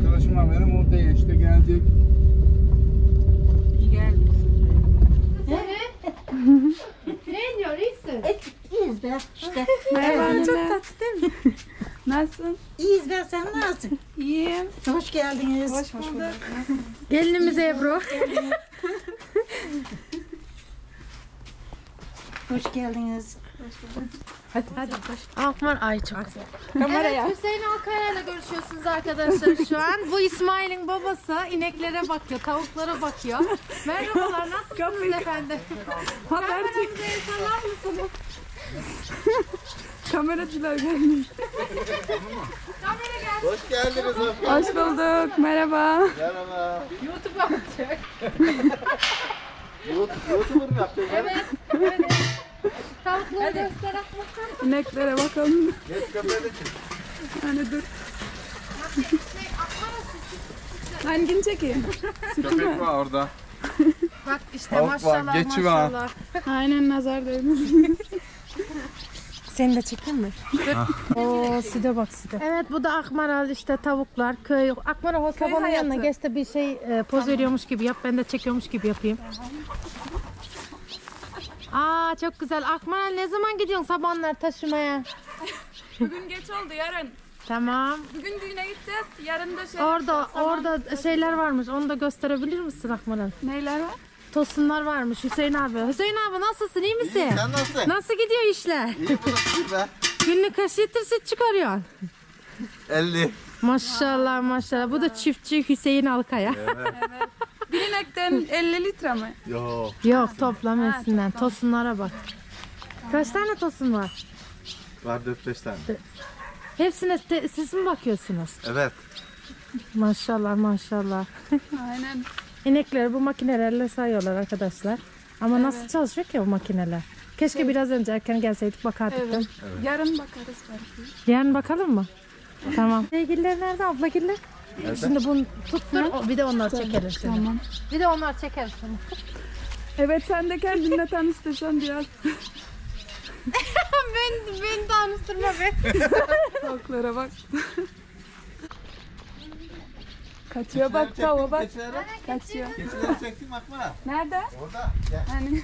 arkadaşım var benim, o değil işte, gelecek. İyi geldik. Ne diyor, iyisin? İyiyiz be işte. Merhaba, çok tatlı değil mi? Nasılsın? İyiyiz be, sen nasılsın? İyiyim. Hoş geldiniz. Hoş bulduk. Gelinimiz Ebru. Hoş geldiniz. Hadi. Akmar, ay çok güzel. Kameraya. Evet, Hüseyin Alkaya ile görüşüyorsunuz arkadaşlar şu an. Bu İsmail'in babası ineklere bakıyor, tavuklara bakıyor. Merhabalar, nasılsınız efendim? Haber çek. Kameramıza el sallar mısınız? Kameracılar gelmiş. Kamera gelsin. Hoş geldiniz. Hoş bulduk. Merhaba. Merhaba. YouTube'a bakacak. YouTuber mı yapacağız? Evet. Tavukları göster Akmar. İneklere bakalım. Geç kapıya da çık. Hani dur. Hangini çekeyim? Köpek var orada. Bak işte Tavuk var, maşallah geçi var. maşallah. Aynen, nazar değmiş. Seni de çekeyim mi? Oo, side bak side. Evet, bu da Akmaral işte, tavuklar, köy. Akmaral o sabahın hayatı. yanına geç de bir şey poz veriyormuş gibi yap. Ben de çekiyormuş gibi yapayım. Aa, çok güzel. Akmaral, ne zaman gidiyorsun sabanlar taşımaya? Bugün geç oldu, yarın. Tamam. Bugün düğüne gideceğiz. Yarın da şey. Orada şeyler varmış. Onu da gösterebilir misin Akmaral? Neyler var? Tosunlar varmış Hüseyin abi. Hüseyin abi, nasılsın? İyi misin? Sen nasılsın? Nasıl gidiyor işler? İyi bulduk be. Günlük kaç litre süt çıkarıyorsun? 50. Maşallah maşallah. Bu da çiftçi Hüseyin Alkaya. Bir inekten 50 litre mi? Yok. Yok, toplam hepsinden. Tosunlara bak. Kaç tane tosun var? Var 4-5 tane. Hepsine siz mi bakıyorsunuz? Evet. Maşallah maşallah. Aynen. İnekleri bu makinelerle sayıyorlar arkadaşlar. Ama nasıl çalışıyor ki bu makineler? Keşke biraz önce erken gelseydik, bakardık. Evet. da. Yarın bakarız belki. Yarın bakalım mı? Tamam. Sevgililer nerede, ablagiller? Şimdi bunu tuttur, bir de onlar çekeriz şimdi. Tamam. Bir de onlar çekeriz şimdi. Evet, sen de kendinle tanıştırsan biraz. Beni tanıştırma be. Tavuklara bak. Kaçıyor bak, tavuğa bak. Kaçıyor. Keçileri çektim Akma. Nerede? Orada. Gel. Hani.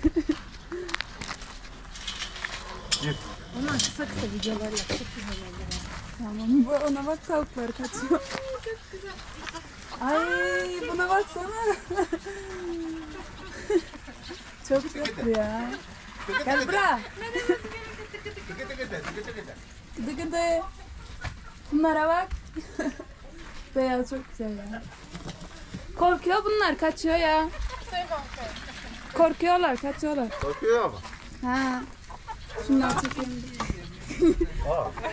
Onlar kısa kısa videolar yapacak. Tamam, bu ona bak, tavuklar kaçıyor. Ay, buna baksana. Çok tatlı ya. Gel buraya. Gıdı gıdı. Bunlara bak. Beyaz çok güzel ya. Korkuyor bunlar, kaçıyor ya. Korkuyorlar, kaçıyorlar. Korkuyor ama. Ha. Şunları çekeyim.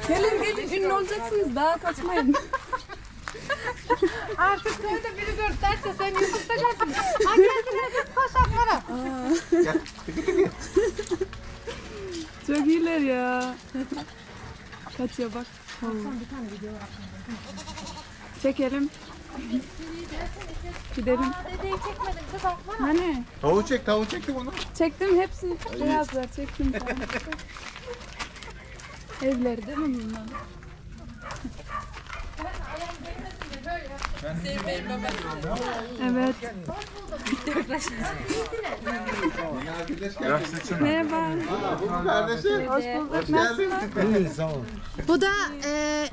Gelin ünlü olacaksınız, daha kaçmayın. Artık köyde biri gösterse sen YouTube'da geldin. Hadi herkes koş Akmar'a. Gel. Çok iyiler ya. Kaçıyor bak. Çekelim. Gidelim. Dedeyi çekmedin kız Akmar'a. Hani? Tavuğu çektim onu. Çektim hepsini. Beyazlar çektim. Evleri değil mi bunlar? Evet. Merhaba. Bu kardeşim. Hoş bulduk. Hoş geldin. Bu da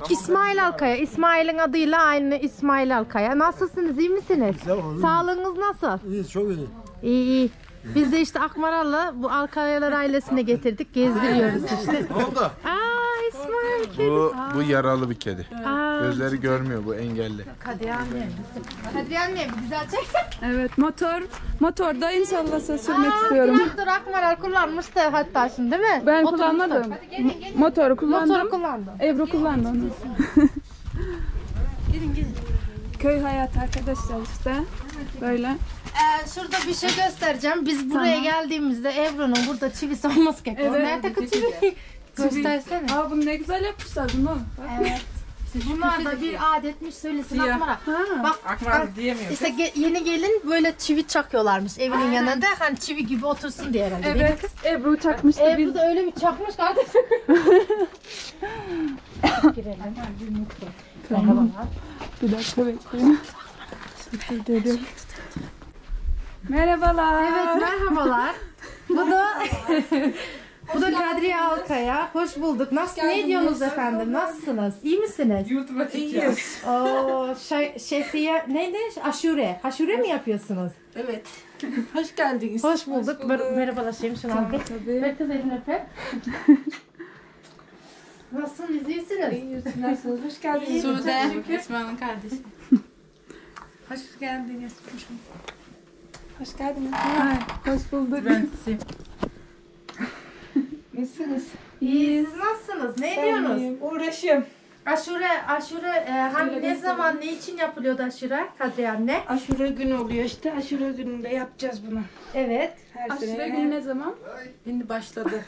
İsmail Alkaya. İsmail'in adıyla aynı İsmail Alkaya. Nasılsınız? İyi misiniz? Sağlığınız nasıl? İyi, çok iyi. İyi iyi. Biz de işte Akmaral'la bu Alkayalar ailesine getirdik. Gezdiriyoruz işte. Ne oldu? Aa, İsmail kedi. Bu yaralı bir kedi. Aa, Gözleri görmüyor, bu engelli. Kadriye anne. Kadriye anne bir güzel çek. Evet, motorda inşallah sürmek istiyorum. Traktör Akmaral kullanmıştı hatta şimdi, değil mi? Ben Oturmuştu. kullanmadım. Hadi gelin. Motoru kullandım. Motoru kullandım. Ebru kullandı onu. Gidin. Köy hayatı arkadaşlar işte. Böyle. Şurada bir şey göstereceğim. Biz buraya geldiğimizde Ebru'nun burada çivisi olması gerekiyor. Evet. Nerede kız çivi? Göstersene. Aa, bunu ne güzel yapmışlar bunu. Bak. Evet. Bunlar da bir adetmiş, söylesin Akmar'a. Bak Akmar diyemiyor. işte yeni gelin böyle çivi çakıyorlarmış evinin yanında. Hani çivi gibi otursun diye herhalde. Evet. Ebru çakmıştı. Ebru da öyle bir çakmış kardeşim. Girelim. Tamam. Bir dakika bekleyin. Merhabalar. Evet, merhabalar. Bu da Kadriye Alkaya. Hoş bulduk. Ne diyorsunuz efendim? Nasılsınız? İyi misiniz? YouTube'a çekiyoruz. Oo, şehriye neydi? Aşure. Aşure mi yapıyorsunuz? Evet. Hoş geldiniz. Hoş bulduk. Merhabalaşayım şunu abi. Tabii. Ver kız elini öpe. Nasılsınız? İyisiniz? İyiyiz. Nasılsınız? Hoş geldiniz. Sude, Esma'nın kardeşi. Hoş geldiniz. Hoş geldiniz. Ay, hoş bulduk. Ben sizi. Nasılsınız? İyi. Siz nasılsınız? Ne diyorsunuz? Uğraşıyorum. Aşure hangi ne zaman ne için yapılıyordu aşure Kadriye anne? Aşure günü oluyor işte. Aşure gününde yapacağız bunu. Evet. Her Aşure günü ne zaman? Şimdi başladı.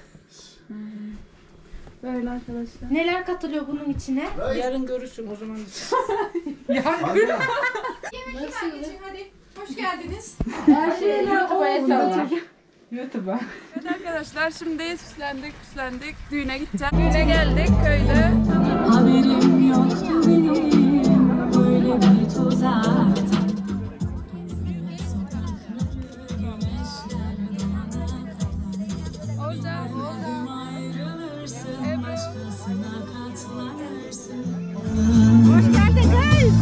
Böyle arkadaşlar. Neler katılıyor bunun içine? Yarın görürsün o zaman. Hoş geldiniz. Her şeyle YouTube'a. Evet arkadaşlar şimdi süslendik. Düğüne gideceğiz. Düğüne geldik köyde. Haberim yoktu benim böyle bir tuzaktan. Olacak. Hoş geldin kız.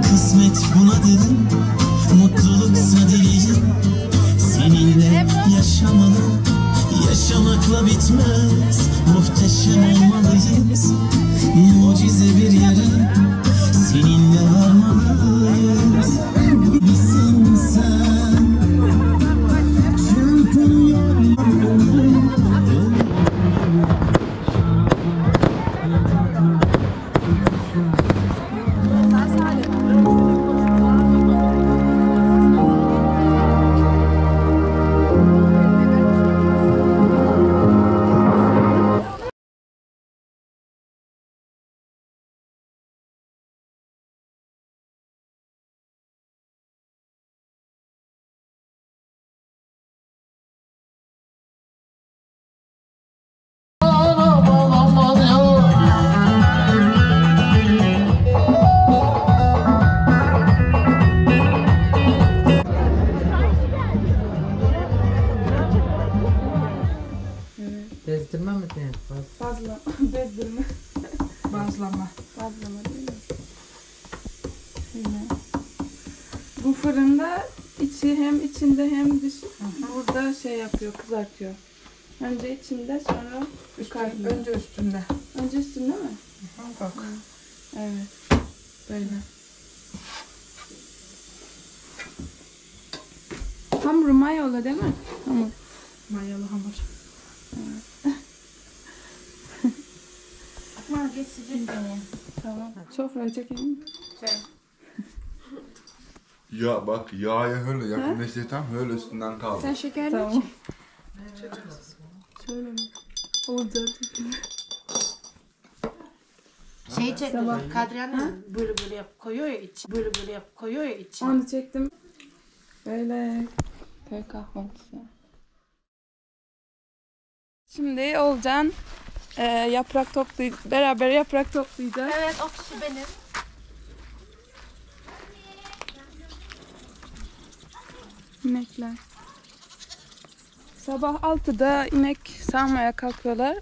Kısmet bunadır, mutluluksa değil. Seninle yaşamalı, yaşamakla bitmez. Muhteşem olmalıyız, mucize bir yere seninle varmalıyız. Misin sen? Çırpınıyor ömrüm. Bezdirme mi diyorsun? Fazla. Bezdirme. Bazlama. Bazlama değil mi? Şöyle. Bu fırında hem içinde hem dışı. Burada şey yapıyor, kızartıyor. Önce içinde sonra yukarıda. Önce üstünde. Önce üstünde mi? Bak. Evet. Böyle. Hamuru mayalı değil mi? Hamur. Mayalı hamur. Aman geçecek beni. Tamam. Sofraya çekeyim. Ya bak yağı öyle yakınlaştı tam öyle üstünden kaldı. Sen şekerli tamam. Şöyle mi? Olacak. Şey çek. Kadriye anne böyle yap koyuyor ya iç. Böyle yap koyuyor ya iç. Onu çektim. Böyle köy kahvaltısı. Şimdi Olcan yaprak beraber yaprak toplayacağız. Evet o kişi benim. İnekler. Sabah 6'da inek sağmaya kalkıyorlar.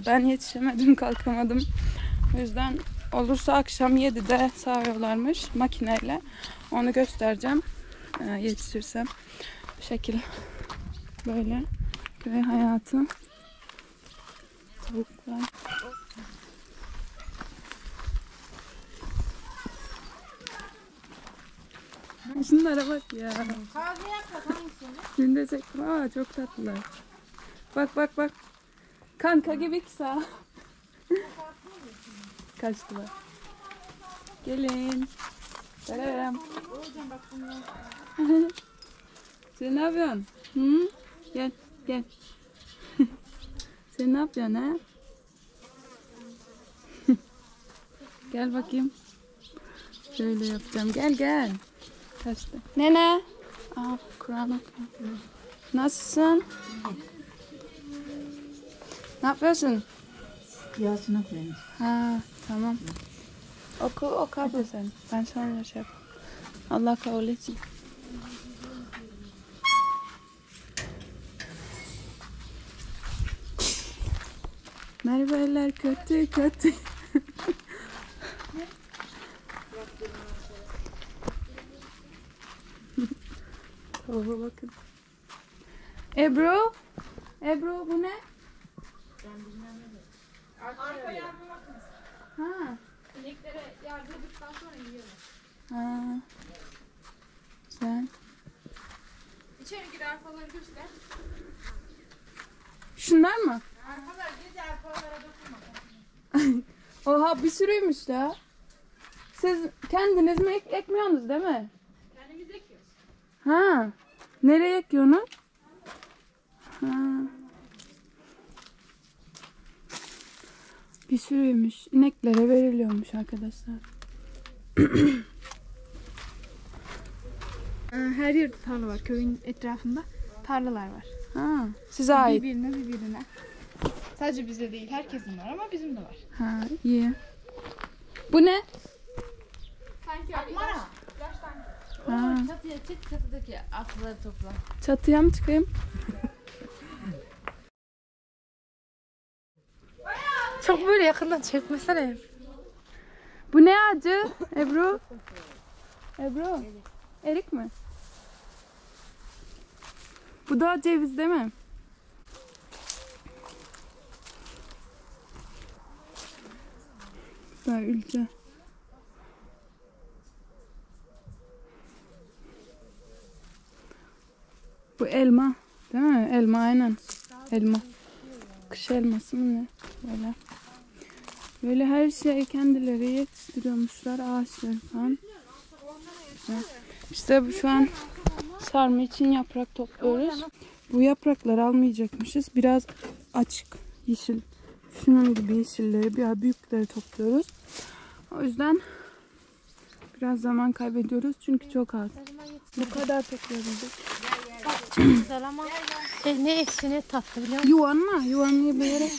Ben yetişemedim, kalkamadım. O yüzden olursa akşam 7'de sağıyorlarmış makineyle. Onu göstereceğim yetişirsem. Bu şekil böyle köy hayatı. Tavuklar. Şunlara bak ya. Kahve yapmak hangisini? Dün de çektim. Aa çok tatlılar. Bak. Kanka gibi kısa. Kaçtılar. Gelin. Selam. Sen ne yapıyorsun? Hı? Gel. Sen ne yapıyorsun ha? Gel bakayım. Şöyle yapacağım. Gel gel. Kaçtı. Nene. Aa, Kur'an okuyor. Nasılsın? Ne yapıyorsun? Yasin okuyayım. Ha, tamam. Oku abla sen. Ben sonra şey yapayım. Allah kabul etsin. Merhaba eller kötü kötü. Baba bakın. Ebru bu ne? Ha. İneklere yardırdıktan sonra yiyorlar. Ha. Sen. İçeri gir arpaları göster. Şunlar mı? Arpalar gece arpalara dokunma. Oha bir sürüymüş ya. Siz kendiniz mi ekmiyorsunuz değil mi? Kendimiz ekiyoruz. Ha. Nereye ekiyorsunuz? Ha. Bir sürüymüş. İneklere veriliyormuş arkadaşlar. Her yerde tarla var. Köyün etrafında tarlalar var. Ha. Size ait. Birbirine. Sadece bize değil, herkesin var ama bizim de var. Ha, iyi. Bu ne? Sanki atmara. Ha. Çatıya çık, çatıdaki atları topla. Çatıya mı çıkayım? Çok böyle yakından çekmesene. Bu ne ağacı? Ebru? Erik mi? Bu da ceviz değil mi? Bu da ülke. Bu elma. Değil mi? Elma aynen. Elma. Kış elması mı ne? Böyle. Böyle her şeyi kendileri yetiştiriyormuşlar. Ağaçları falan. İşte şu an sarma için yaprak topluyoruz. Bu yaprakları almayacakmışız. Biraz açık yeşil. Şunun gibi yeşilleri, biraz büyükleri topluyoruz. O yüzden biraz zaman kaybediyoruz. Çünkü çok az. Bu kadar topluyoruz. Çok güzel ama ne ekşi ne tatlı biliyor musun? Yuvanla böyle.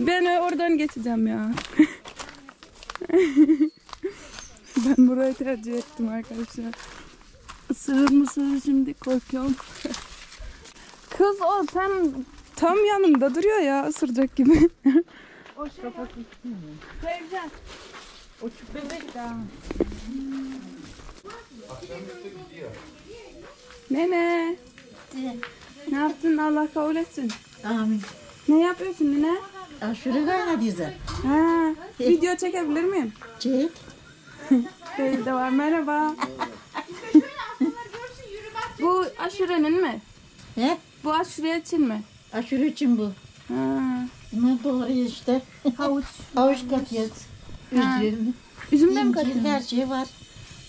Ben oradan geçeceğim ya. Ben burayı tercih ettim arkadaşlar. Isırır mısın şimdi korkuyorum. Kız o sen tam yanımda duruyor ya ısıracak gibi. O kafası Sevcan. O çok bebek daha. Nene. Ne yaptın Allah kabul etsin. Amin. Ne yapıyorsun nene? Aşure kaynadıysa. Ha, video çekebilir miyim? Çek. Şöyle de var merhaba. Bu aşurenin mi? He? Bu aşure için mi? Aşure için bu. Ha. Bunu doğruyor işte. Havuç. Havuç katıyoruz. Ha. Üzüm. Üzümden mi İncir, katıyorsun? her şey var.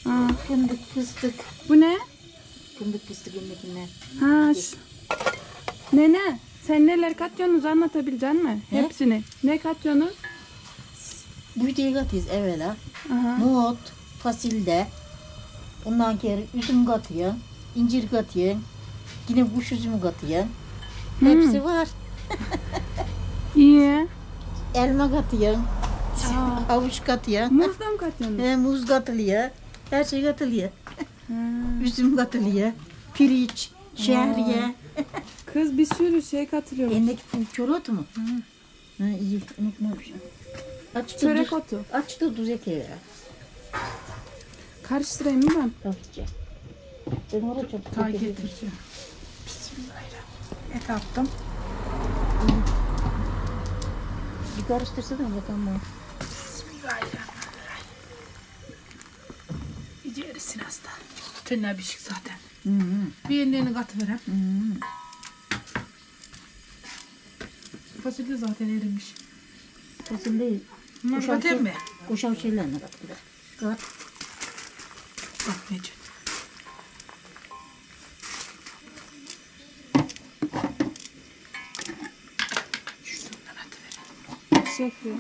Ha. Fındık, fıstık. Bu ne? Fındık, fıstık indekiler. Ha. Nene sen neler katıyorsunuz anlatabilecek misin? He? Hepsini. Ne katıyorsunuz? Bu diye katıyoruz evvela. Aha. Nohut, fasulye. Ondan sonra üzüm katıyorsun. İncir katıyorsun. Yine kuş üzümü katıyorsun. Hepsi var. İyi. Elma katıyorsun. Aa. Havuç katıyorsun. Muz da mı katıyorsunuz? Muz katılıyor. Her şey katılıyor. Ha. Üzüm katılıyor. Pirinç, şehriye. Kız bir sürü şey katılıyor. Elindeki çörek mu? Ha, iyi. Unutmamışım. Açtı Çörek tuz. otu. Açtı tuz ekliyor. Karıştırayım mı ben? Hafifçe. Ben oraya çok getireceğim. Et attım. Bir karıştırsana bakalım. İyice erisin hasta. Tönler pişik zaten. Hı. Bir yerlerini katıverem. Fasulye zaten erimiş. Fasulye. Bunları katayım mı? Koşan şeylerine katılıyor. Kat. Bak Necip. Şuradan atıverem. Teşekkür.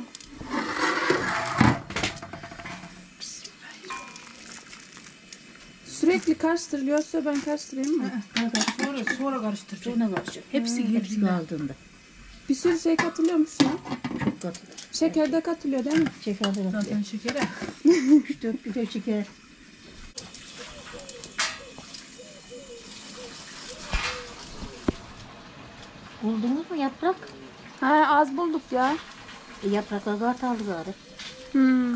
karıştırılıyorsa ben karıştırayım mı? Sonra karıştır. Sonra karışacak. Hepsi kaldığında. Bir sürü şey katılıyormuş ya. Çok katılır. Şeker de katılıyor değil mi? Şeker de katılır. Zaten şekere. 3-4 bir de şeker. Buldunuz mu yaprak? Ha, az bulduk ya. Yapraklar kartallı gari.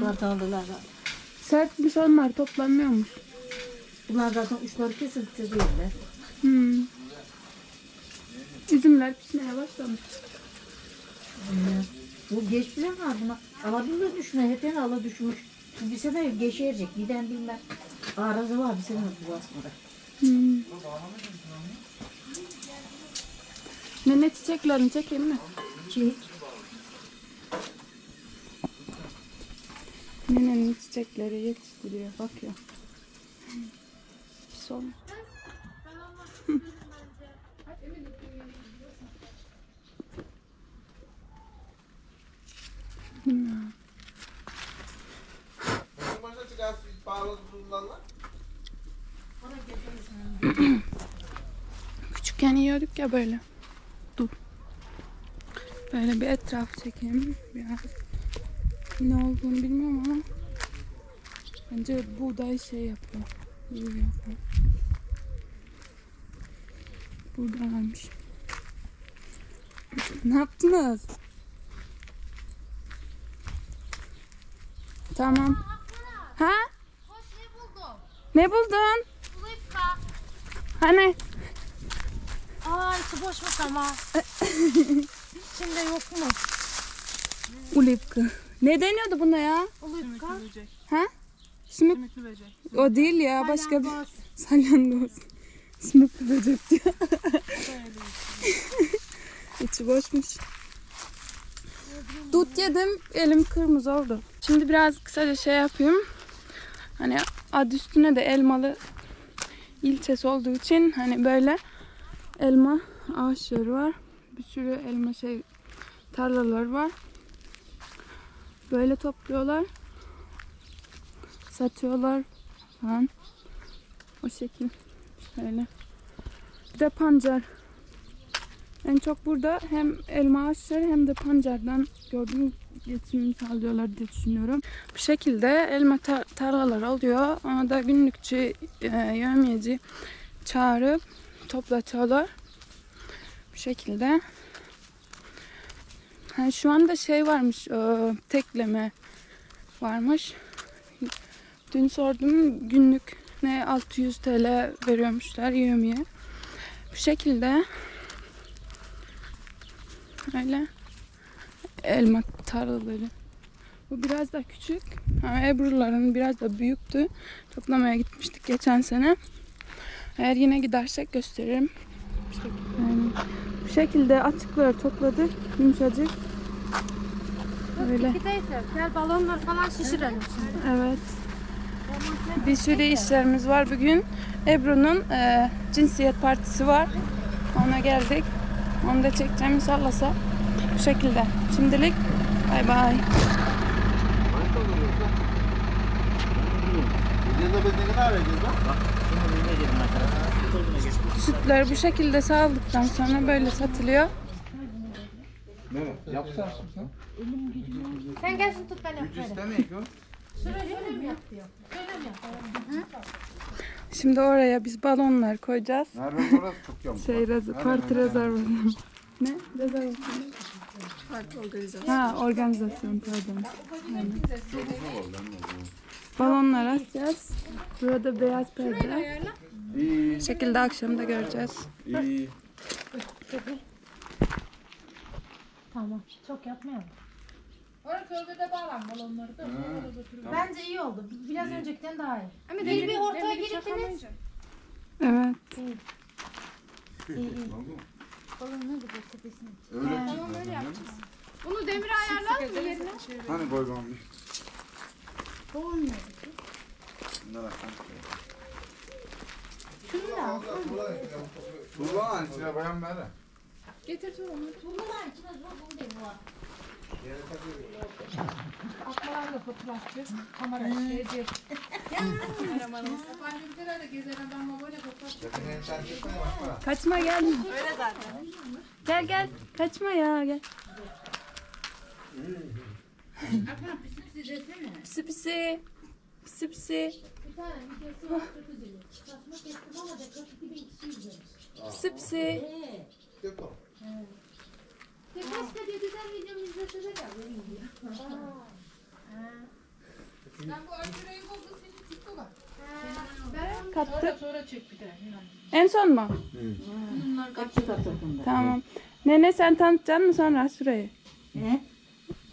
Kartallılar gari. Sertmiş onlar, toplanmıyormuş. Bunlar zaten uçları kesildi diyorlar. Üzümler pişmeye başlamış. Bu geç bile var buna. Alabilmez düşme. Hepten ala düşmüş. Bir sene geçecek. Giden bilmem. Arızı var bir sene bu aslında. Nene çiçeklerini çekeyim mi? Çek. Nenenin çiçekleri yetiştiriyor. Bak ya. Son. Küçükken yiyorduk ya böyle. Dur. Böyle bir etraf çekeyim biraz. Ne olduğunu bilmiyorum ama bence buğday şey yapıyor. Yiyor. Burada varmış. Ne yaptınız? Tamam. Ha? Hoş ne buldum? Ne buldun? Ulipka. Hani? Aa içi boşmuş ama. İçinde yok mu? Ulipka. Ne deniyordu buna ya? Ulipka. Ha? Sümük. Sümüklü böcek. O değil ya, başka bir salyangoz. Sümüklü böcek diyor. İçi boşmuş. Dut yedim, elim kırmızı oldu. Şimdi biraz kısaca şey yapayım. Hani adı üstüne de Elmalı ilçesi olduğu için hani böyle elma ağaçları var. Bir sürü elma tarlaları var. Böyle topluyorlar. Satıyorlar falan. O şekil. Şöyle. Bir de pancar. En çok burada hem elma ağaçları hem de pancardan gördüğüm geçimini sağlıyorlar diye düşünüyorum. Bu şekilde elma tarlaları oluyor. Ona da günlükçü, yövmiyeci çağırıp toplatıyorlar. Bu şekilde. Yani şu anda şey varmış, tekleme varmış. Dün sordum, günlük ne 600 TL veriyormuşlar yövmiye. Bu şekilde öyle elma tarlaları. Bu biraz da küçük. Ama Ebru'ların biraz da büyüktü. Toplamaya gitmiştik geçen sene. Eğer yine gidersek gösteririm. Bu şekilde açıkları topladık. Yumuşacık. Öyle. Gideyse gel balonları falan şişirelim şimdi. Evet. Bir sürü işlerimiz var bugün. Ebru'nun cinsiyet partisi var. Ona geldik. Onu da çekeceğim inşallahsa. Bu şekilde. Şimdilik bay bay. Sütler bu şekilde sağladıktan sonra böyle satılıyor. Ne? Yapsana sen. Sen gel şunu tut ben yapayım. İstemiyor. Şöyle mi yapıyor? Şöyle mi yapıyor? Şimdi oraya biz balonlar koyacağız. Nerede orası çok yamuk. Parti rezervasyon. Ne? Rezervasyon. Ha, organizasyon pardon. Aynen. Balonlar açacağız. Burada beyaz perde. İyi. Bu şekilde akşam da göreceğiz. İyi. Tamam. Çok yapmayalım. Orada kölgede bağlan balonları da. Bence iyi oldu. Biraz öncekinden daha iyi. Ama bir ortaya girdiniz. Evet. Balonları da böyle tepesine. Öyle Tamam öyle yapacağız. Bunu demir ayarlar mı yerine? Hani koymam. Olmuyor. Bunlar akşam. Şunu da al. Kullan içine bayan bere. Getir onu. Bunlar içine zor bunu değil var. Atmalarla fotoğrafçı. Kamera şeyci. Kameramanımız. Pandemide gezen adamla böyle fotoğraf. Kaçma gel. Öyle zaten. Gel gel. Kaçma ya gel. Pisi pisi. Pisi pisi. Pisi pisi. Ben bu Artura'yı buldu senin TikTok'a. Kattı. Sonra çek bir de. En son mu? Tamam. Nene sen tanıtacaksın mı sonra şurayı? He?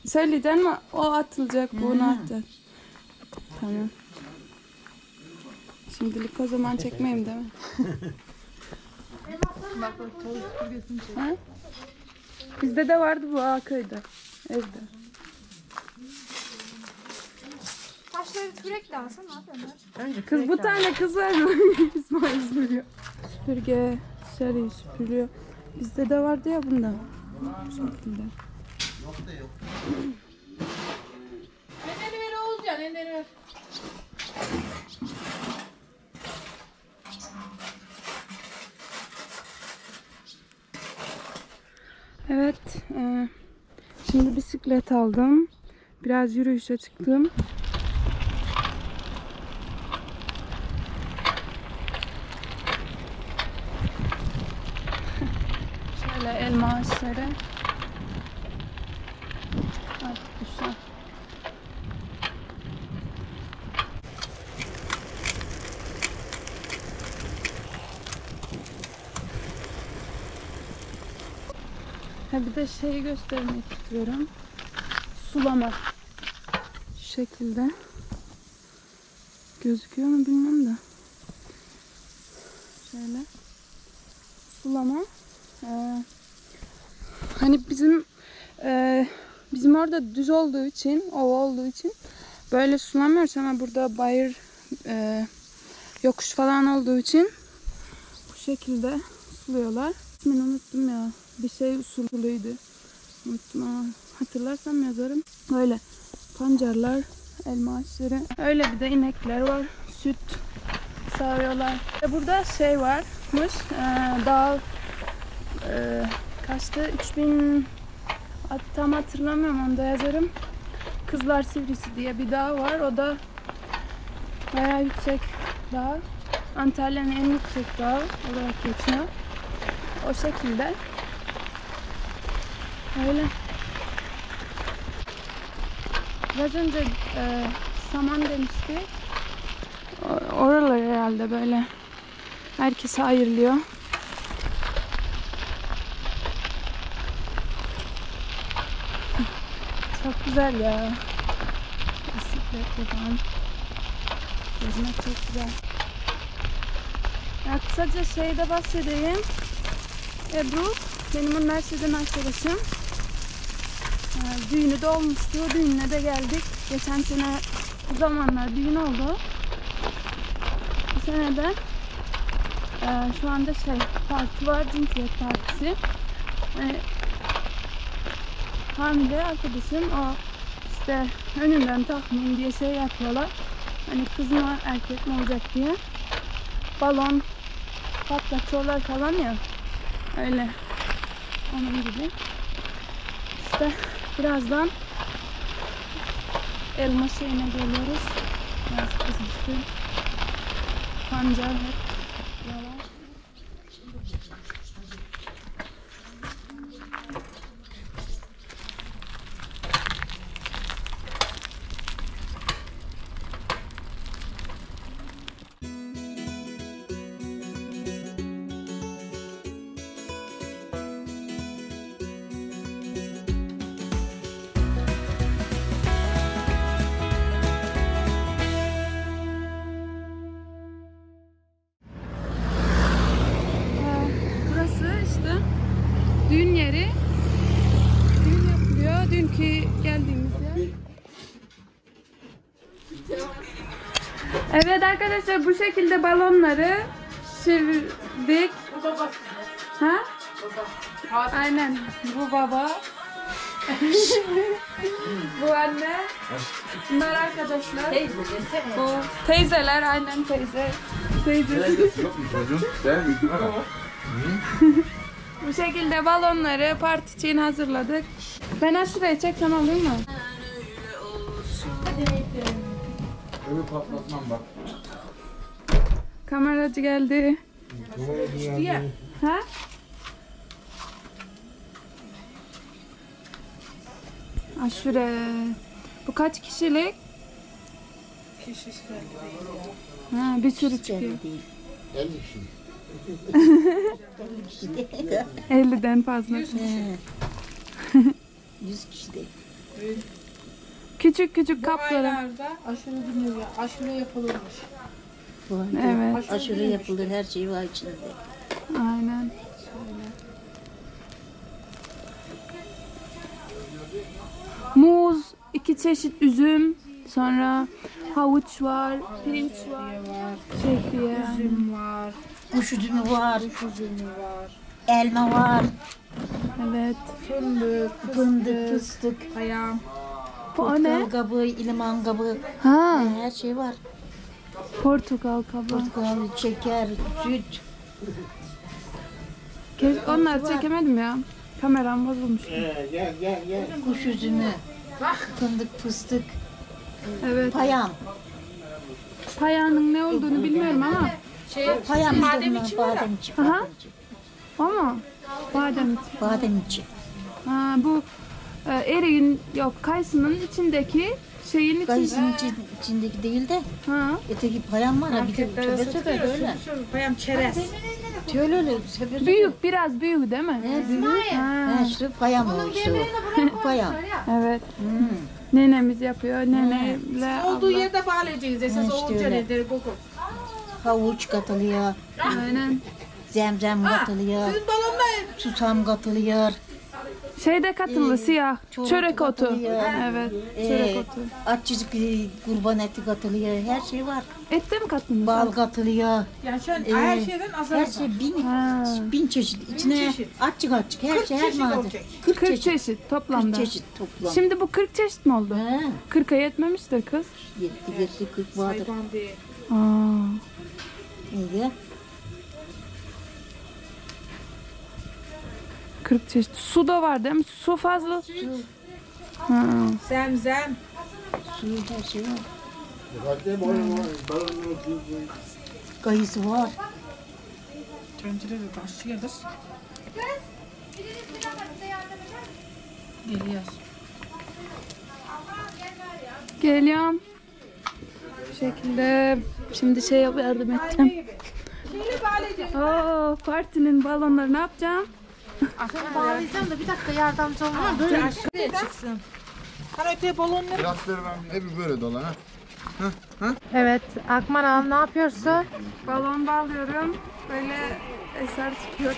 Söyleyeceksin mi? O atılacak, bunu atacak. Tamam. Şimdilik o zaman çekmeyeyim değil mi? Ha? Bizde de vardı bu köyde. Evde. Taşları sürekli alsana ne yapıyorsun? Kız bu tane kız var mı? İsmail süpürüyor. Süpürge dışarıyı süpürüyor. Bizde de vardı ya bundan. Bu şekilde. Endeni ver Oğuzcan, endeni ver. Evet. Şimdi bisiklet aldım. Biraz yürüyüşe çıktım. Şöyle elma ağaçları. Artık kuşlar. Ha bir de şeyi göstermek istiyorum. Sulama. Şu şekilde. Gözüküyor mu bilmiyorum da. Şöyle. Sulama. Hani bizim orada düz olduğu için, ova olduğu için böyle sulamıyoruz ama burada bayır yokuş falan olduğu için bu şekilde suluyorlar. İsmini unuttum ya. Bir şey usulüydü. Unuttum ama hatırlarsam yazarım. Böyle pancarlar, elma ağaçları. Öyle bir de inekler var. Süt sağıyorlar. Burada şey varmış. Dağ kaçtı? 3000 tam hatırlamıyorum, onu da yazarım. Kızlar Sivrisi diye bir dağ var. O da bayağı yüksek dağ. Antalya'nın en yüksek dağı olarak geçiyor. O şekilde. Öyle. Biraz önce saman demişti. Oralar herhalde böyle. Herkese ayırılıyor. Çok güzel ya. Bisikletle falan. Gezmek çok güzel. Ya kısaca şeyde bahsedeyim. Ebru, benim üniversiteden arkadaşım. Düğünü de olmuştu. Düğününe de geldik. Geçen sene bu zamanlar düğün oldu. Bu sene de şu anda parti var. Cinsiyet partisi. Hani hamile arkadaşım, o işte önünden tahmin diye şey yapıyorlar. Hani kız mı erkek mi olacak diye. Balon patlatıyorlar falan ya. Öyle. Onun gibi. İşte birazdan elma şeyine geliyoruz. Biraz kızmıştı. Pancar hep yalan. Burası işte düğün yeri. Düğün yapılıyor. Dünkü geldiğimiz yer. Evet arkadaşlar, bu şekilde balonları şişirdik. Ha? Aynen. Bu baba. Bu anne. Bunlar arkadaşlar. Bu teyzeler, aynen teyze. Teyzesi. Yok mu çocuğum? Ben gittim ama. Bu şekilde balonları parti için hazırladık. Ben şuraya çeksem olur mu? Öyle patlatmam bak. Kameracı geldi. Ha? Aşure. Bu kaç kişilik? Ha, bir sürü çıkıyor. Değil. 50'den fazla. 100 kişi değil. Küçük küçük kaplara. Aşure dinliyor ya. Aşure yapılırmış. Evet. Aşure yapılır, her şey var içinde. Aynen. Muz, 2 çeşit üzüm, sonra havuç var, pirinç var, şehriye. Üzüm var. Kuş üzümü var, Üzümü var. elma var, Evet. fındık, fıstık, Ayağım. Bu o ne? portakal kabuğu, iliman kabuğu, Ha, her şey var. portakal kabuğu. Portakal, şeker, süt. Onları çekemedim ya. Kameram bozulmuş. Kuş üzümü, fındık, fıstık, Evet. payam. Payanın ne olduğunu bilmiyorum ama. Payam işte bunlar, badem içi. Aha. O mu? Badem. Badem içi. Ha, bu eriğin, yok kayısının içindeki şeyin içinde. Kayısının içindeki değil de Ha. öteki payam var. Bir de söpe söpe öyle. Payam çerez. Öyle öyle söpe söpe. Büyük, biraz büyük değil mi? He, büyük. Ha. Ha, işte payam o işte o. Payam. Evet. Hmm. Nenemiz yapıyor. Neneyle Olduğu abla. yerde bağlayacağız. Esas İşte olunca öyle. nedir koku. Havuç katılıyor, Aynen. zemzem katılıyor, Sizin balonla susam katılıyor. Şeyde katıldı siyah. Çörek otu. katılıyor. Evet. Çörek otu. Açıcık kurban eti katılıyor, her şey var. Et de mi kattınız? Bal katılıyor, yani şu an her şeyden azar her var. şey Ha. bin çeşit. İçine çeşit. açık açık, her 40 şey her çeşit malzeme. olacak. 40 40 çeşit. çeşit toplamda. 40 çeşit toplam. Şimdi bu 40 çeşit mi oldu? He, 40'a yetmemiştir kız. yetti 40 vardır. Hayvan değil. Aa. Neydi? 40 çeşit. Su da var değil mi? Su fazla. Ha. Zemzem. Suyu her şey var. Kayısı var. Tencerede taşıyoruz. Geliyoruz. Geliyorum. Bu şekilde şimdi şey yardım edeceğim. Oo, partinin balonları ne yapacağım? Bağlayacağım da bir dakika yardımcı olmam. Böyle aşağıya çıksın. Hani öteye balonları. Biraz ver ben hep böyle dolan ha. Evet, Akman Hanım ne yapıyorsun? Balon bağlıyorum. Böyle eser çıkıyor.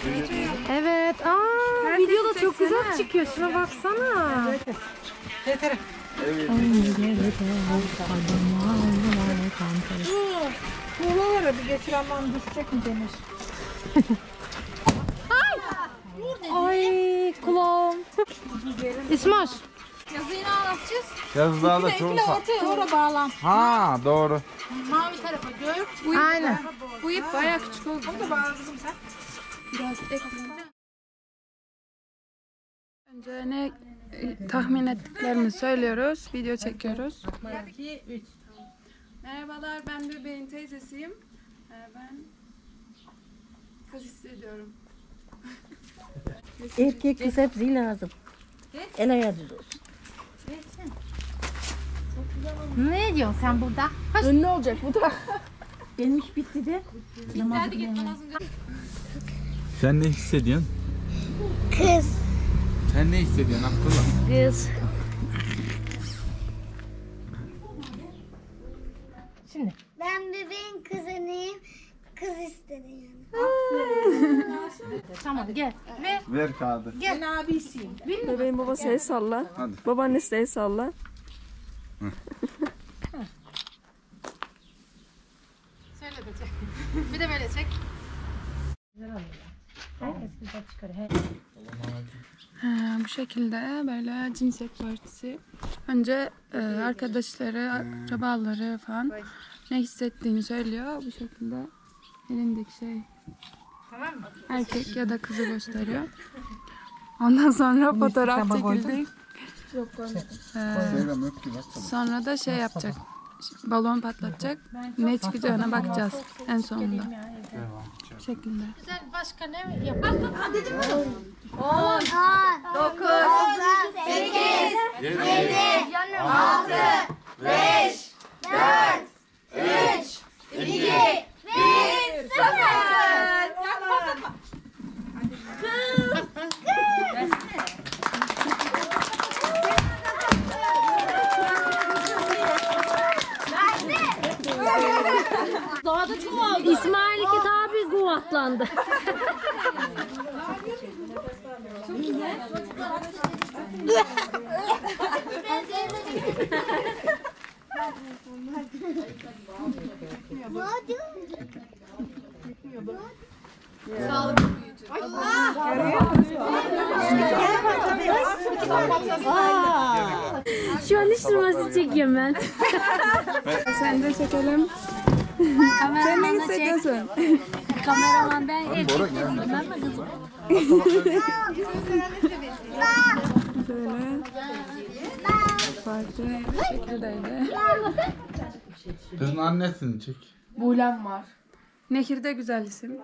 Evet, videoda çok güzel çıkıyor. Şuna baksana. Yeter. Tuğlalara bir getir aman düşecek mi Demir? Ay kulağım. İsmaş. Yazı daha da çok ufak. Oraya bağlan. Ha doğru. Mavi tarafa gör. Aynen. Bu ip bayağı küçük oldu. Onu da bağla kızım sen. Biraz ekleyeceğim. Önce ne tahmin ettiklerini söylüyoruz. Video çekiyoruz. 2, 3. Merhabalar, ben bebeğin teyzesiyim. Ben kız hissediyorum. Erkek kız hepsi lazım. El ayağı düz olsun. Ne diyorsun sen burada? Ünlü olacak bu da. Benim iş bitti de. Namazı kılmaya. Sen ne hissediyorsun? Kız. Sen ne hissediyorsun Abdullah? Kız. Şimdi. Ben bebeğin kızınıyım. Kız istedi yani. Tamam gel. Ve Ver kağıdı. Ben abisiyim. Bebeğin babası el salla. Hadi. Babaannesi de el salla. şöyle de çek. Bir de böyle çek. Bu şekilde böyle cinsiyet partisi. Önce arkadaşları, akrabaları falan ne hissettiğini söylüyor. Bu şekilde elindeki şey erkek ya da kızı gösteriyor. Ondan sonra fotoğraf çekildik. Sonra da şey yapacak. Balon patlatacak. Ne çıkacağına bakacağız en sonunda. Bu şekilde. Başka ne yapalım? 10, 9, 8, 7, 6, 5, 4, 3, 2, 1, 0. İsmail iki tabi kuvvetlendi. Şu an iş numarası çekiyorum ben. Sen de çekelim. Sen ne hissediyorsun? Kameraman ben erkek bilmem mi kızım? Böyle. Parti bu şekildeydi. Kızın annesini çek. Buğlem var. Nehir de güzel isim.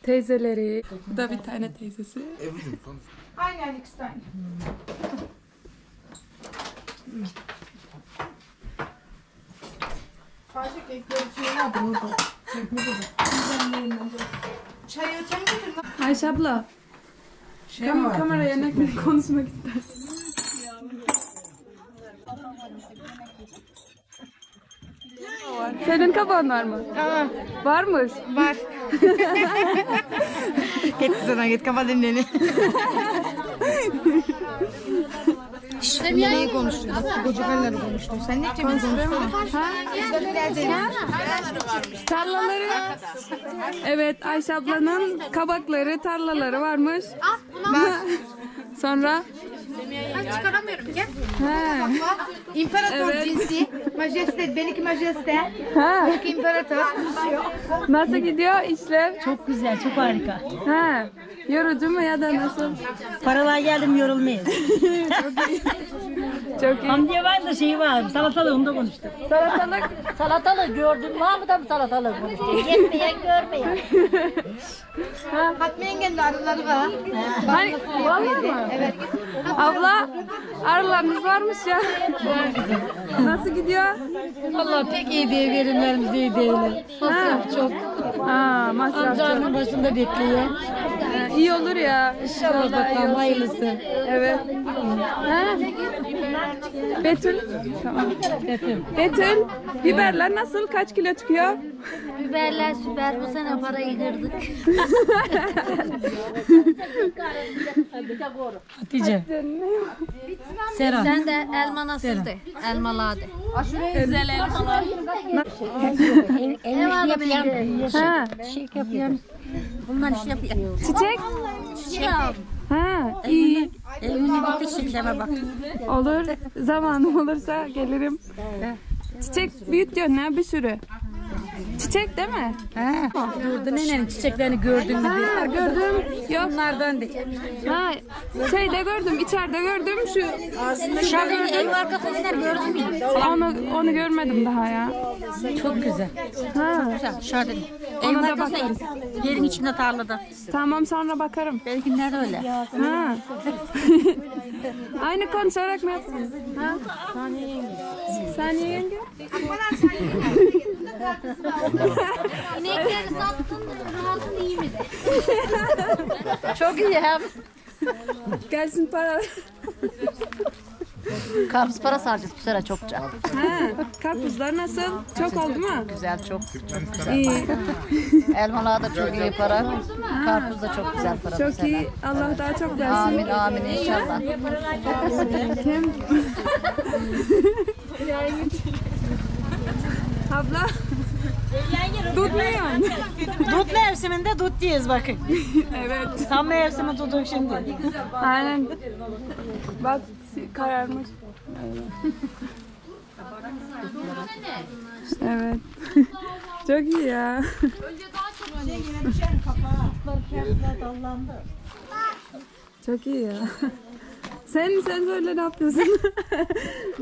Teyzeleri. Bu da bir tane teyzesi. Aynen ikisi de aynı. Çayı öten götür lan. Ayşe abla. Kameraya ne konuşmak istersin? Senin kaban var mı? Varmış. Var. Git sana git kafa dinleni. Neyi konuştunuz? Kocakarları konuştunuz. Sen ne için konuştun? Tarlaları. Evet, Ayşe ablanın kabakları, tarlaları varmış. Sonra? Ben çıkaramıyorum. Gel. He. İmparator Evet. cinsi. Majeste. Benimki majeste. Ha. Benimki imparator. Nasıl gidiyor işler? Çok güzel, çok harika. Ha. Yorucu mu ya da nasıl? Paralar geldim yorulmayız. Çok iyi. Hamdiye var da şeyi var, salatalığı onu da konuştuk. Salatalık. Salatalığı gördün mü? Abi da salatalığı konuştuk. Yetmeyen görmeyen. Fatma yengenin de arıları var. Hani, vallahi mı? Evet. Abla, arılarınız varmış ya. Nasıl gidiyor? Vallahi pek iyi değil, verimlerimiz iyi değil. Masraf çok. Ha, masraf çok. Amcanın başında bekliyor. İyi olur ya. İnşallah bakalım hayırlısı. Evet. Ha? Betül. Tamam. Betül. Biberler nasıl? Kaç kilo çıkıyor? Biberler süper. Bu sene parayı kırdık. Hatice. Serhan. Sen de elma nasıldı? Elmalı de. Güzel elmalar. Ev yapıyorum. Ha. Şey yapıyorum. Bunlar iş yapıyorum. Çiçek? Ha, iyi. Evini bitti şekleme bak. Olur. Zamanım olursa gelirim. Çiçek büyüt diyor ne bir sürü. Çiçek değil mi? He. Gördün nenenin çiçeklerini gördün mü? Ha, gördüm. Yok. Bunlardan değil. Ha, şeyde gördüm, içeride gördüm şu. Dışarıda ev arkasındakiler gördün mü? Onu görmedim daha ya. Çok güzel. Ha, Güzel dışarıda. Ona Evin da arkasında bakarız. yerin içinde tarlada. tamam sonra bakarım. Benimkiler de öyle. Ha. Aynı konuşarak mı yapıyorsun? Ha? Saniye yenge. İnekleri sattın da rahatın iyi mi de? Çok iyi hem. Gelsin para. Karpuz para saracağız bu sene çokça. Ha, karpuzlar nasıl? Çok oldu mu? Güzel çok. İyi. Elmalar da çok iyi para. Karpuz da çok güzel para bu Çok sene. iyi. Allah daha çok versin. Amin amin inşallah. Kim? Abla. Dut ne yani? Dut mevsiminde dut diyiz bakın. Evet. Tam mevsimi dudun şimdi. Aynen. Bak kararmış. Evet. Çok iyi ya. Çok iyi ya. Sen söyle ne yapıyorsun?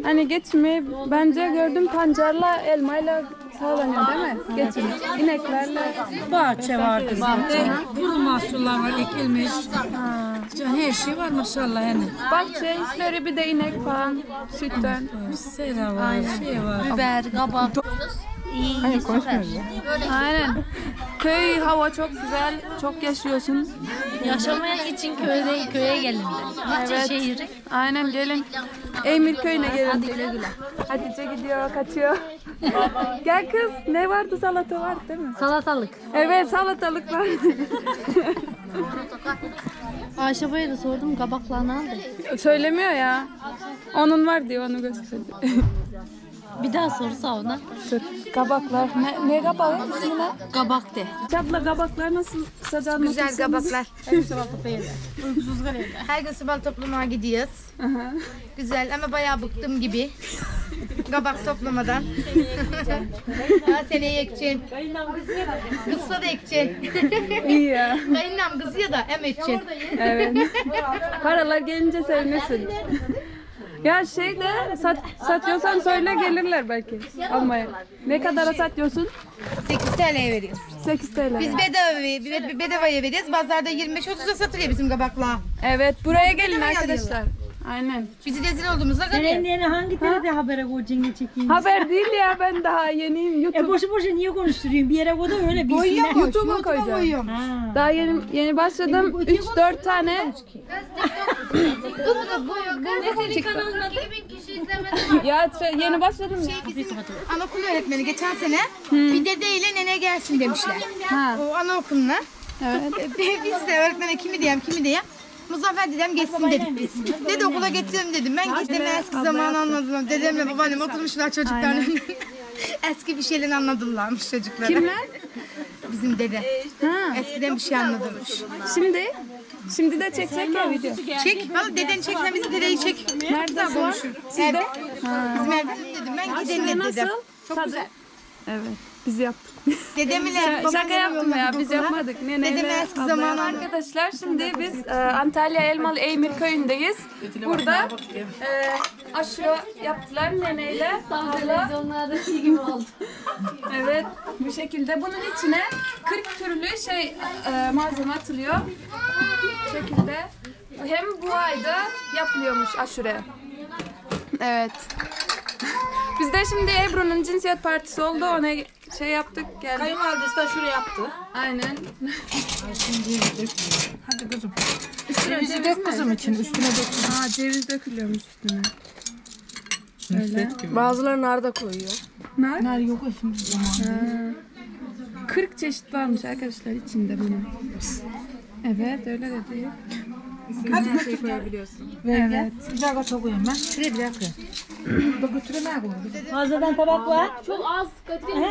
Hani geçmeyi bence gördüm pancarla elmayla sağlanıyor değil mi? Geçim. İneklerle. Bahçe var kızım. Kuru mahsullar var ekilmiş. Her şey var maşallah yani. Bahçe işleri bir de inek falan sütten. Sera var, şey var. Biber, kabak. İyi, süper. Aynen. Köy hava çok güzel. Çok yaşıyorsun. Yaşamaya için köye gelin. Evet. Şehri. Aynen gelin. Emir köyüne gelin. Hadi güle güle. Hatice gidiyor, kaçıyor. Gel kız. Ne vardı? Salata vardı değil mi? Salatalık. Evet, salatalık var. Ayşe Bay'a da sordum kabaklarını aldı. Söylemiyor ya. Onun var diyor, onu gösterdi. Bir daha sorsa ona. Kabaklar. Ne kabağı? İsmi ne? Kabak de. Abla kabaklar nasıl sacan? Güzel kabaklar. Uykusuz kalıyor. Her gün sabah toplamaya gidiyoruz. Güzel ama bayağı bıktım gibi. Kabak toplamadan. Ha, seneye ekeceksin. Kızla da ekeceksin. İyi ya. Kayınlam kızıyor da hem ekeceksin. Evet. Paralar gelince sevinirsin. Ya şey de satıyorsan söyle gelirler belki almaya. Ne kadara satıyorsun? 8 TL'ye veriyoruz. 8 TL. Biz bedavaya veriyoruz. Pazarda 25-30'a satılıyor bizim kabaklar. Evet buraya gelin Bedavaya arkadaşlar. Aynen. Bizi rezil olduğumuzda görüyoruz. Senin hangi TRT habere koyacaksın çekeyim? Haber değil ya ben daha yeniyim YouTube. Boşu boşu niye konuşturuyorsun? Bir yere koy da öyle Boyuyor mu? YouTube'a koyacağım. Daha yeni başladım. 3-4 tane. Ya yeni başladım ya. Anaokulu öğretmeni geçen sene bir dedeyle nene gelsin demişler. Ha. O anaokuluna. Evet. Biz de öğretmene kimi diyeyim. Muzaffer dedem geçsin dedik biz. Dede okula getiriyorum dedim. Ben geçtim eski zamanı anladılar. Dedemle babaannem oturmuşlar çocukların önünde. Eski bir şeyler anladılarmış çocuklara. Kimler? Bizim dede. Ha. Eskiden bir şey anladırmış. Şimdi de çekecek ya video. Çek. Valla dedeni çek. Sen bizim dedeyi çek. Nerede bu? Konuşur. Sizde? Bizim evde dedim. Ben gidelim Nasıl? dedim. Çok güzel. Evet. Biz yaptık. Dedemle Şaka yaptım ya. Biz yapmadık. Neneyle. Dedemle eski zamanı Arkadaşlar şimdi biz Antalya Elmalı Eymir köyündeyiz. Burada aşure yaptılar neneyle. Televizyonlarda gibi oldu. Evet bu şekilde. Bunun içine 40 türlü malzeme atılıyor. Bu şekilde. Hem bu ayda yapılıyormuş aşure. Evet. Biz de şimdi Ebru'nun cinsiyet partisi oldu. Ona şey yaptık. Geldik. Kayınvalidesi de şuraya yaptı. Aynen. Hadi kızım. Cevizi dök kızım için üstüne dök. Aa ceviz dökülüyormuş üstüne. Öyle. Bazıları nar da koyuyor. Nar? Nar yok şimdi zamanında. 40 çeşit varmış arkadaşlar içinde bunun. Evet öyle dedi. Hadi şey koyabiliyorsun. Evet. Bir dakika çok koyayım ben. Şuraya bir dakika. Bak götüremeye koyayım. Fazladan tabak var. Çok az katıyım.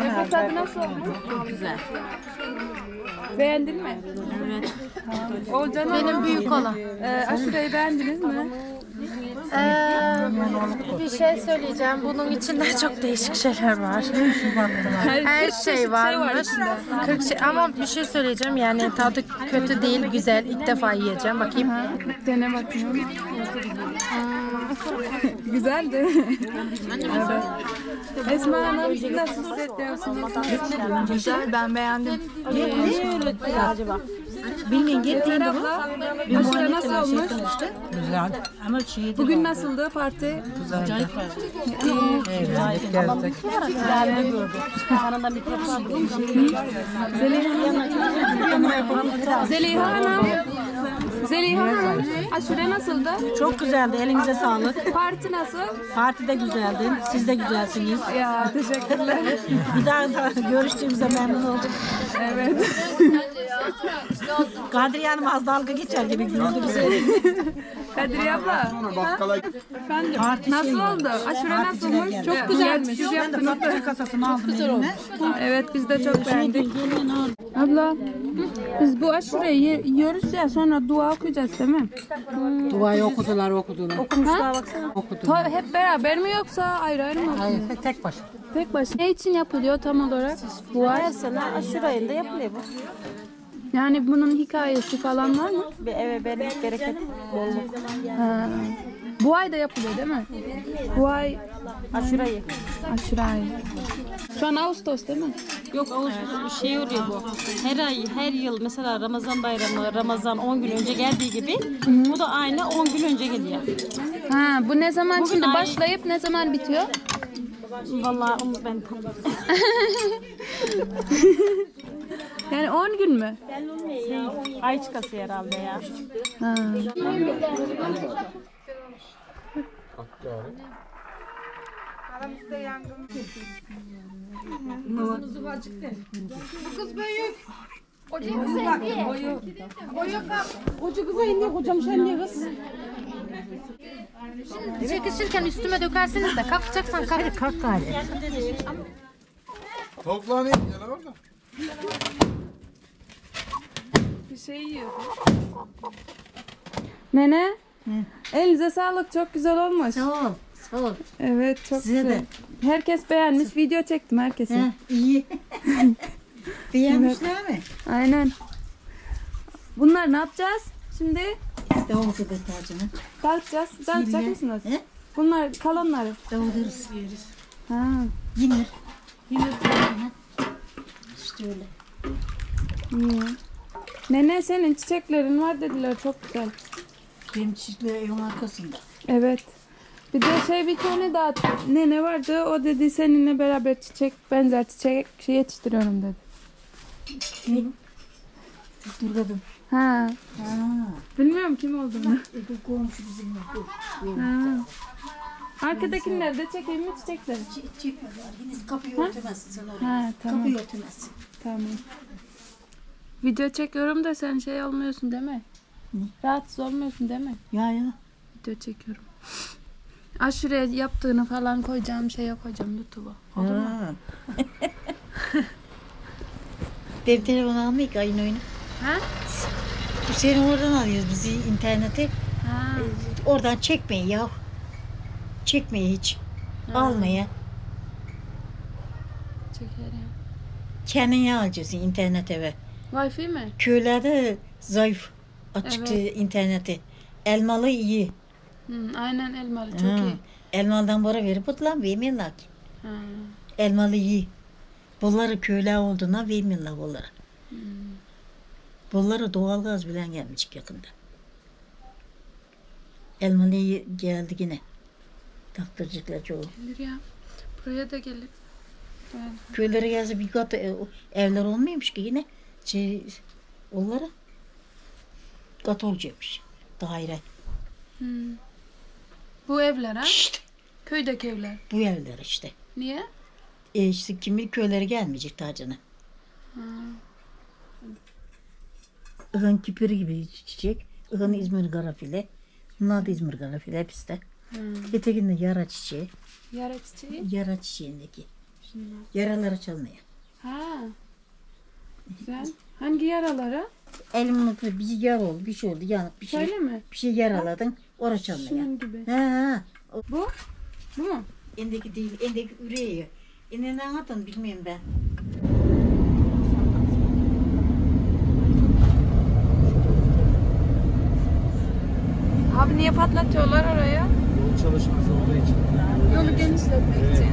Ebru tadı nasıl olmuş? Çok güzel. Beğendin mi? Evet. Olcan Benim büyük olan. aşureyi beğendiniz mi? Bir şey söyleyeceğim. Bunun içinde çok değişik şeyler var. Her şey varmış. 40 şey ama bir şey söyleyeceğim. Yani tadı kötü değil, güzel. İlk defa yiyeceğim. Bakayım. Dene bakayım. Güzeldi. Evet. Esma Hanım nasıl hissediyorsunuz? Güzel, ben beğendim. Acaba? Bilmeyin Yeter abla. Aşure nasıl olmuş? Güzel. Ama şey Bugün nasıldı parti? acayip var. Zeliha Hanım. Zeliha Hanım. Aşure nasıldı? Çok güzeldi. Elinize sağlık. Parti nasıl? Parti de güzeldi. Siz de güzelsiniz. Ya teşekkürler. Bir daha da görüştüğümüze memnun oldum. Evet. Kadriye Hanım az dalga geçer gibi güldü bize. Kadriye abla. Sonra bakkala Efendim. Nasıl oldu? Aşure nasılmış? Çok güzelmiş. Ben de patlıcan kasasını aldım elime. Evet biz de çok beğendik. Abla biz bu aşureyi yiyoruz ya sonra dua okuyacağız değil mi? Duayı okudular. Okumuşlar baksana. Hep beraber mi yoksa ayrı ayrı mı? Hayır, tek baş. Tek başına. Ne için yapılıyor tam olarak? Dua. Her sene aşurayında yapılıyor bu. Yani bunun hikayesi falan var mı? Bir eve bereket, bolluk. Ha. Bu ay da yapılıyor değil mi? Bu ay Aşurayı. aşure. Şu an Ağustos değil mi? Yok Ağustos şey oluyor bu. Her ay, her yıl mesela Ramazan bayramı, Ramazan 10 gün önce geldiği gibi bu da aynı 10 gün önce geliyor. Ha, bu ne zaman Bugün şimdi ay- başlayıp ne zaman bitiyor? Vallahi onu ben Yani 10 gün mü? ay çıkası herhalde ya. Ha. Bu kız büyük. Koca kızı Koca kıza indi, kocam sen niye kız? Şimdi çekişirken üstüme dökersiniz de kalkacaksan kalk. Kalk gari. toplanayım ya lan orada. Bir şey yiyor. Nene? Elinize sağlık. Çok güzel olmuş. Sağ ol. Sağ ol. Evet çok Size güzel. de. Herkes beğenmiş. Video çektim herkese. He, iyi. Beğenmişler mi? Aynen. Bunlar ne yapacağız? Şimdi Davul tacını. dağıtacağız. Dağıtacak Kirli. mısınız? He? Bunlar kalanları. Davuluruz. Yeriz. Ha. Yenir. Yenir. İşte öyle. İyi. Nene senin çiçeklerin var dediler. Çok güzel. Benim çiçekler evin arkasında. Evet. Bir de bir tane daha nene vardı. O dedi seninle beraber benzer çiçek yetiştiriyorum dedi. Ne? Dur kadın. Ha. Ha. Bilmiyorum kim olduğunu. Bu komşu bizimle. Ha. Arkadakileri de çekeyim mi çiçekleri? Çekme var. Yine kapıyı örtemezsin sen oraya. Ha tamam. Kapıyı örtemezsin. Tamam. Video çekiyorum da sen olmuyorsun değil mi? Ne? Rahatsız olmuyorsun değil mi? Ya. Video çekiyorum. Aşure yaptığını falan koyacağım koyacağım YouTube'a. Olur mu? Ha. Benim telefonu almayık ayın oyunu. Ha? Seni oradan alıyoruz bizi internete. Ha. Oradan çekmeyin ya. Çekmeyi hiç. Almaya. Çekerim. Kendine alacaksın internete ve. Wi-Fi mi? Köylerde zayıf açık interneti. Elmalı iyi. Aynen elmalı çok Ha. iyi. Elmalıdan para verip otlan vermiyorlar ki. Ha. Elmalı iyi. Bunları köyler olduğuna vermiyorlar bunları. Bunlara doğalgaz bilen gelmiş yakında. Elmalı iyi geldi yine. Taktıracaklar çoğu. Gelir ya. Buraya da gelir. Evet. Köylere gelse bir kat evler olmuyormuş ki yine. Onlara kat olacakmış. Daire. Bu evler ha? İşte Köydeki evler. bu evler işte. Niye? İşte kimi köylere gelmeyecek tacına. Ihın kipiri gibi çiçek. Ihın İzmir garafile. Bunlar da İzmir garafile hepsi de. Ötekinde yara çiçeği. Yara çiçeği. Yara çiçeğindeki. Yaraları çalmaya. Ha. Güzel. Hangi yaralara? Elimde bir yara oldu, bir şey oldu, yanık bir şey. Şöyle mi? Bir şey yaraladın, oraya çalmaya. Şunun gibi. Ha. Bu? Bu mu? Endeki değil, endeki üreği. Ne anlatın bilmiyorum ben. Abi niye patlatıyorlar oraya? Yol çalışması olduğu için. Yolu genişletmek için.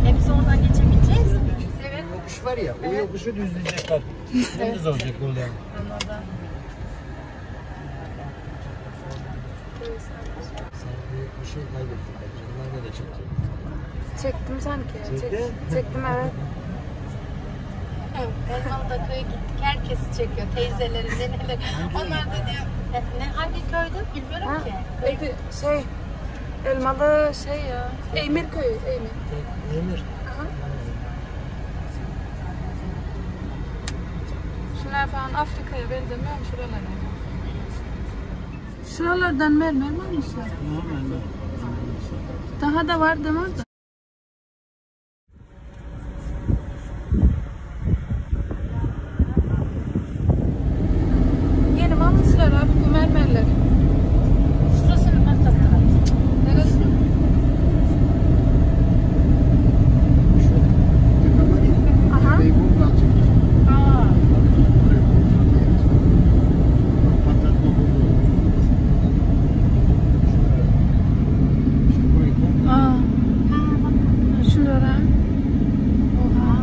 Hepsi oradan geçebileceğiz. Evet. Yokuş var ya, o yokuşu düzleyecekler. Dümdüz olacak burada. Anladım. Sen bu yokuşu kaybettin. Bunlar da çekiyor. Çektim sanki. Çekti? Çektim evet. Elmalı'da köye gittik. Herkesi çekiyor. Teyzeleri, neneleri. Onlar da diyor. Hangi köyde? Bilmiyorum ki. Elmalı ya. Eymir köyü. Eymir. Emir. falan Afrika'ya benzemiyor mu şuralara? Şuralardan mermer mi almışlar? Daha da var değil mi orada? Yeni mi almışlar abi bu mermerleri? Şurasını patlattılar. Neresi? Aha. Aa. Şurada. Oha.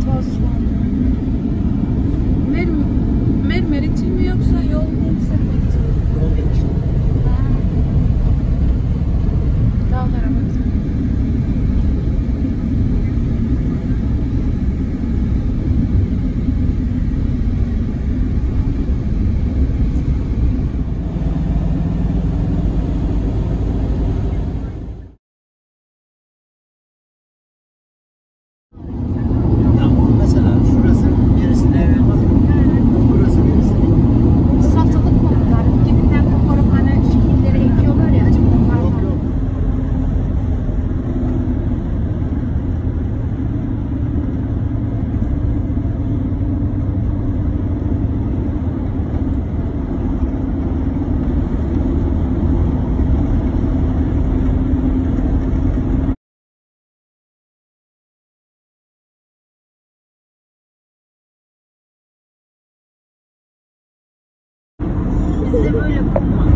Toz var. Mermer için mi yoksa yol mu yükselmek için? Yol geçti. Dağlara bak. Tamam, mesela şurası birisine ev yapmaz mı? Burası birisine. Satılık mı bu galiba? Dibinden koparıp hani şekilleri ekiyorlar ya. Acaba bunlar Yok var. yok. Bizde böyle kum var.